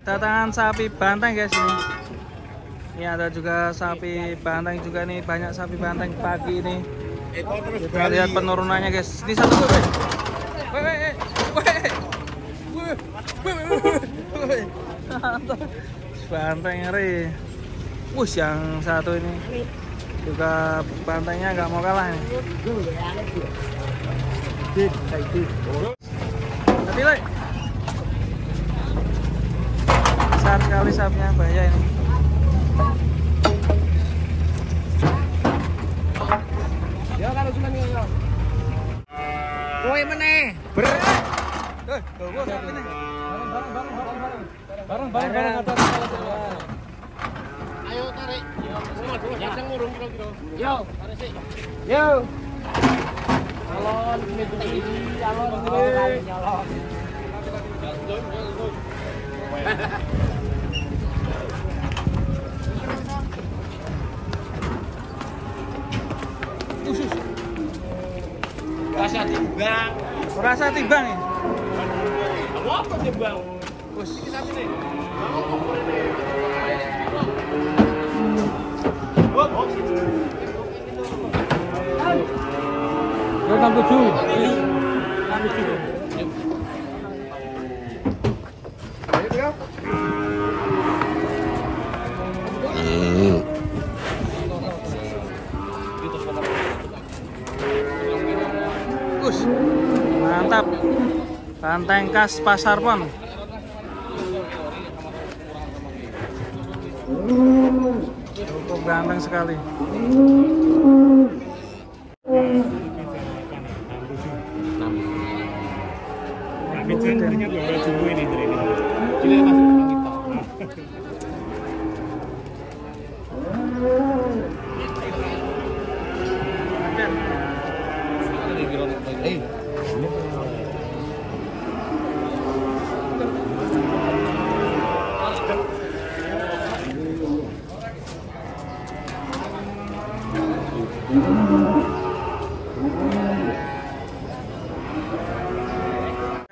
Datangan sapi banteng guys ini. Ini ada juga sapi banteng juga nih, banyak sapi banteng pagi ini. Kita lihat penurunannya guys. Ini satu tuh, banteng ngeri. Yang satu ini juga bantengnya nggak mau kalah nih. Tapi lek besar sekali sapinya, bahaya ini. Ya kalau cuma ini ya. Kowe meneh. Bareng atas. Ayo tarik. Yang ngurung kira-kira. Yo, tarik sih. Yo. Alon ini alon nyalon. Rasa timbang. Rasa timbang ya? Apa timbang? Us. Yo 67. Mantap. Banteng khas Pasar Pon. Cukup ganteng sekali.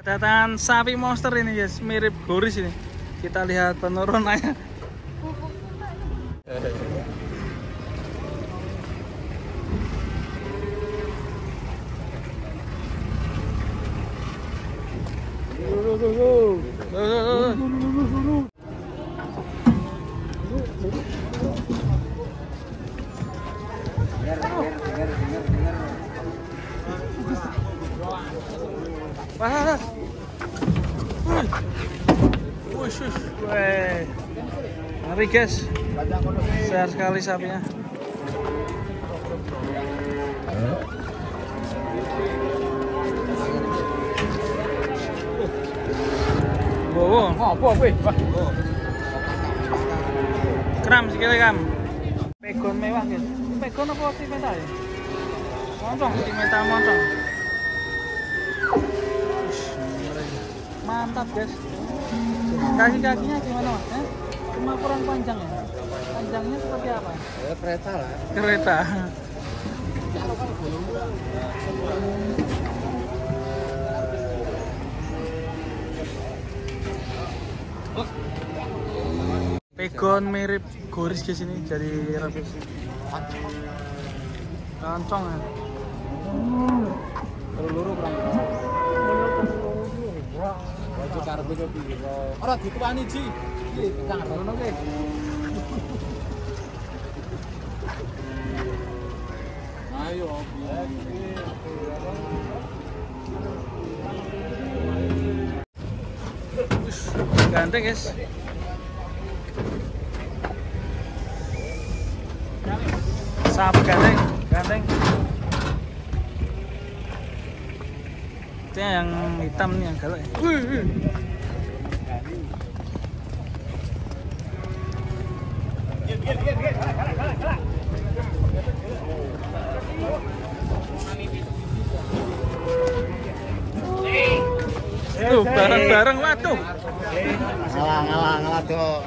Kedatangan sapi monster ini guys, mirip goris ini. Kita lihat penurunannya. Ngeri guys, besar sekali sapinya. Kram sekali kam. Pegon mewah guys. Pegon apa timeta ya? Moncong, timeta moncong. Mantap guys. Kaki-kakinya gimana mas? Cuma kurang panjang ya? Panjangnya seperti apa? Ya kereta lah. Kereta. Pegon mirip goris di sini, jadi revisi. Loncong ya. Luru kurang. Baju karep itu piro? Ora dituani Ji. Iki kang ngono ki. Ayo, ganteng guys. Sapi ganteng, ganteng. Itu yang hitam nih yang galak. Tuh bareng-bareng waduh. Ngalah tuh.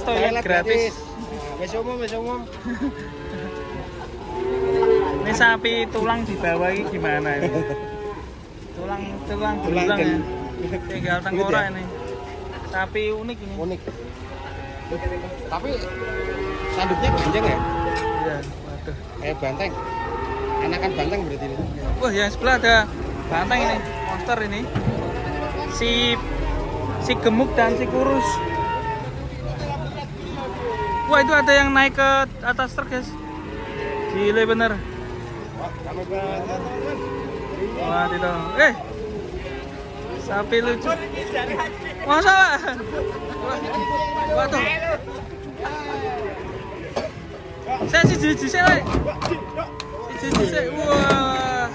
Toilet gratis. Wes umum. Ini sapi tulang di bawah ini gimana ini? Tulang belulang ya. Tinggal tengkorak ini. Sapi unik ini. Unik. Tapi tanduknya panjang ya? Iya, waduh. Kayak banteng. Anakan banteng berarti ini. Wah, yang sebelah ada banteng ini, monster ini. Si gemuk dan si kurus. Wah, itu ada yang naik ke atas truk, guys. Gile bener. Wah, tidak. Sapi lucu. Masa? Wah, tuh. Saya si saya. Wah.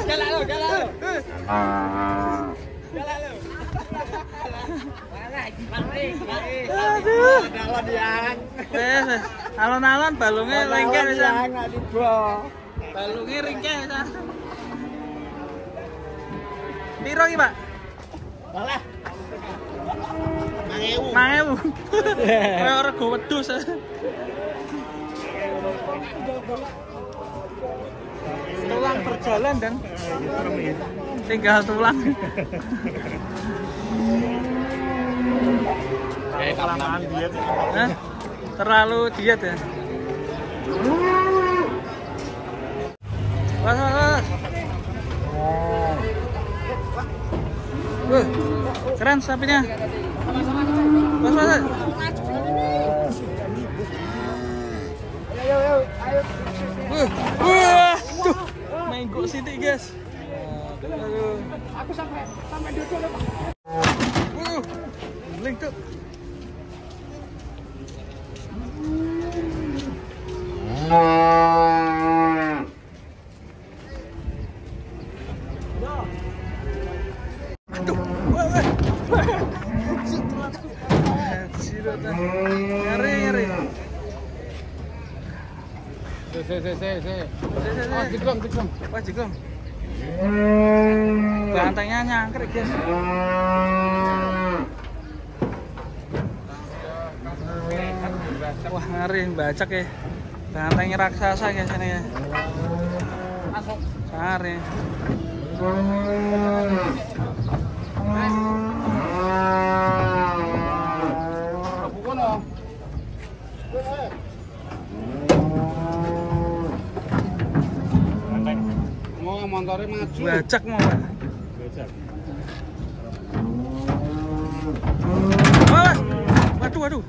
Jalan lo. Aduh. Aduh. Alon-alon balungnya ringkeh bisa. Nggak dibawa. Balungnya ringkeh bisa. Piro iki, Pak? Malah. 5.000. Kayak rego wedhus. Tulang berjalan dan tinggal tulang. Kayak kelamaan diet. Hah? Terlalu diet ya? Was. Keren sapinya. Was. Wah, tuh. Menggo sidik, guys. Aduh. Aku sampai duduk loh, Pak. Link tuh. Ngeri. Digong. Wah, jigong. Bantengnya nyangkrik, guys. Wah, ngeri, bacak ya. Bantengnya raksasa, guys, ini ya. Masuk. Ngeri. Mau motornya maju. Bacak mau, Pak. Waduh.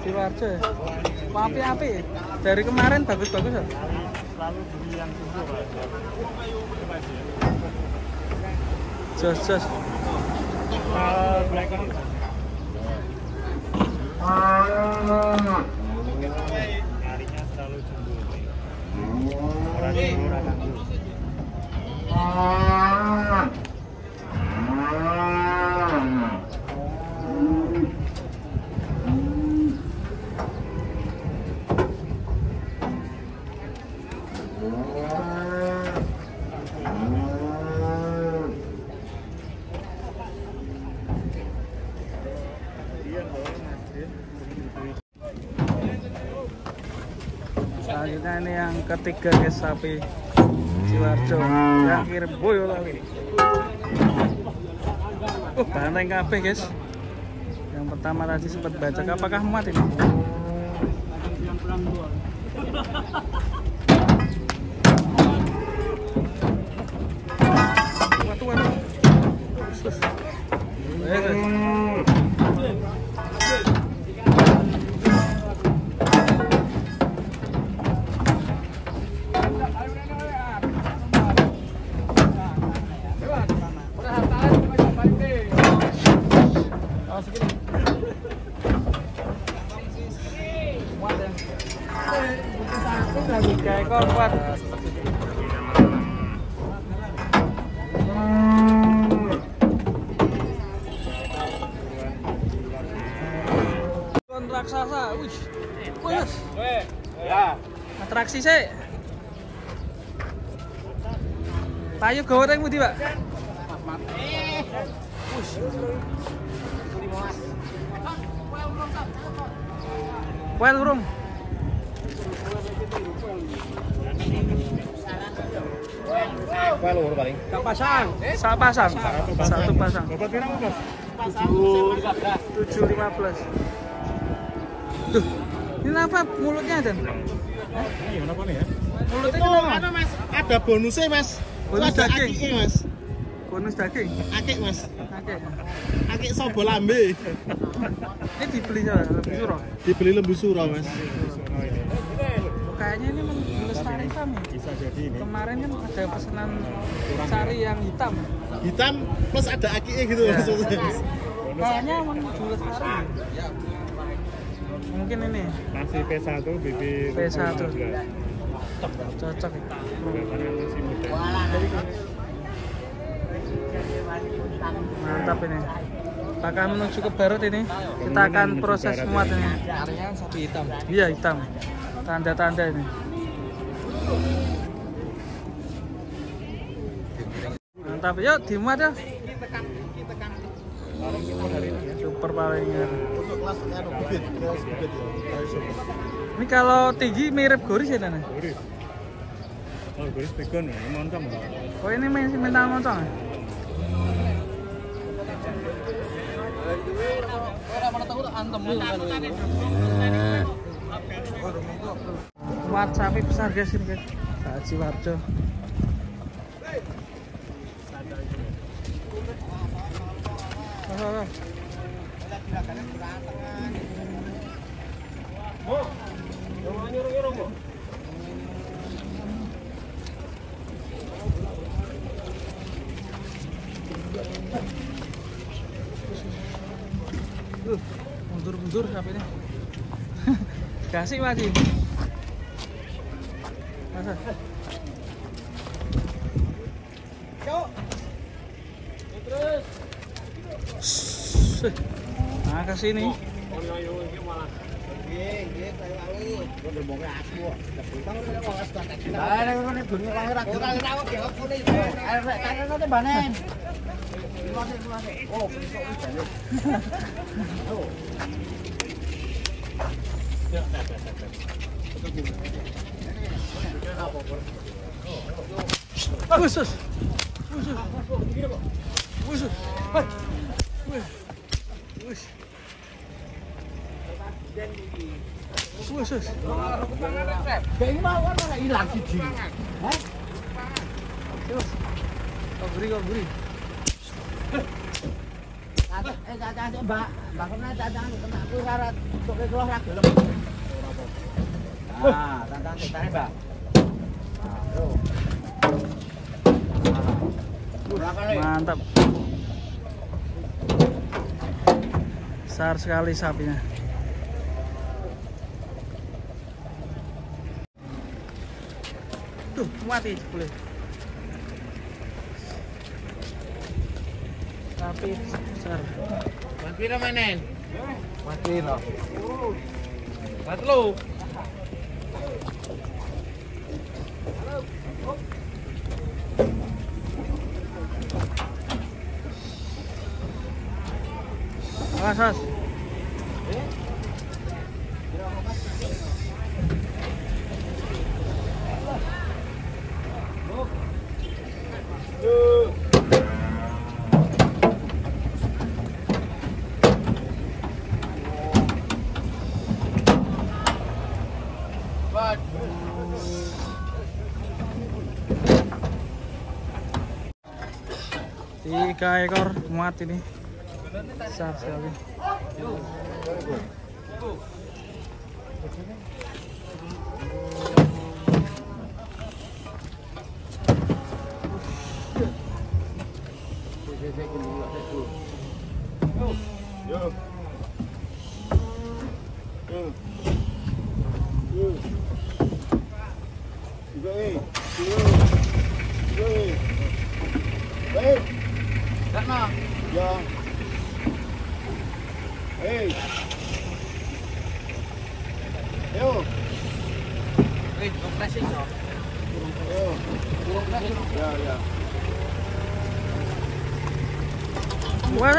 Sidoarjo ya? Api-api. Dari kemarin bagus-bagus ya? Selalu beli yang susu, Pak. Jos. Black on. Harinya selalu jumbo. Orang ganggu. Selanjutnya ini yang ketiga, guys, sapi Sidoarjo yang kirim Boyolali. Banteng kabeh, guys. Yang pertama tadi sempat baca, apakah muat ini? Waduh. Sus. ekor kuat. Kon raksasa, wih, wih, Ya. atraksi sih. Payu goreng budi pak. Well urung. Well, urut paling. Tak pasang. Satu pasang. Satu pasang. Bapak kira apa, Mas? 7.15. Duh, ini apa mulutnya Dan? Ini kenapa nih ya? Mulutnya Itu kenapa? ada Mas, ada bonusnya Mas. Bonus Itu ada daging? akiknya, Mas. Bonus daging. Akik Mas. Oke. Akik sobo lambe. Ini dibeli ya, lebih surah. Dibeli lembu surau Mas. Oh, ini. Kayaknya ini melestarikan nih. Bisa jadi ini. Kemarin kan ada pesanan sari yang hitam. Hitam plus ada akiknya gitu Ya. maksudnya. Mas. Kayaknya melestarikan. Mungkin ini Masih P1, bibir P1. 15. cocok ya. Karena masih muda. Mantap ini. Apakah menuju ke Barut ini? Kita akan menuju proses barat muat ya. ini. Artinya sapi hitam. Iya hitam. Tanda-tanda ini. Mantap, yuk dimuat ya. Super palingan. Untuk kelas bibit, kelas bibit ya. Ini kalau tinggi mirip goris ya Nana? Goris. Oh, goris pegon ya, moncong. Oh ini masih mental moncong ya? Muat sapi besar guys ini guys. Pak Jiwarjo. Oh. Mundur-mundur sapi ini. Kasih Wadi. Masa? Nah, ke sini. Khusus. Khusus. Khusus. Kayak mau ora ilang siji. Hah? Kau beri. Caca Mbak, Mbak kena caca kena aku syarat untuk keluar ra gelem. Ah, tantangan setare, Mbak. Mantap. Besar sekali sapinya. Tuh, mati boleh. Sapi besar. Pira menen? Mati lo. Mati lo. Awas. Tiga ekor muat ini. Besar sekali. Hei. Karena ya. Hei. Yo. Wait, compressing no. Yo. Ya, ya. Wah,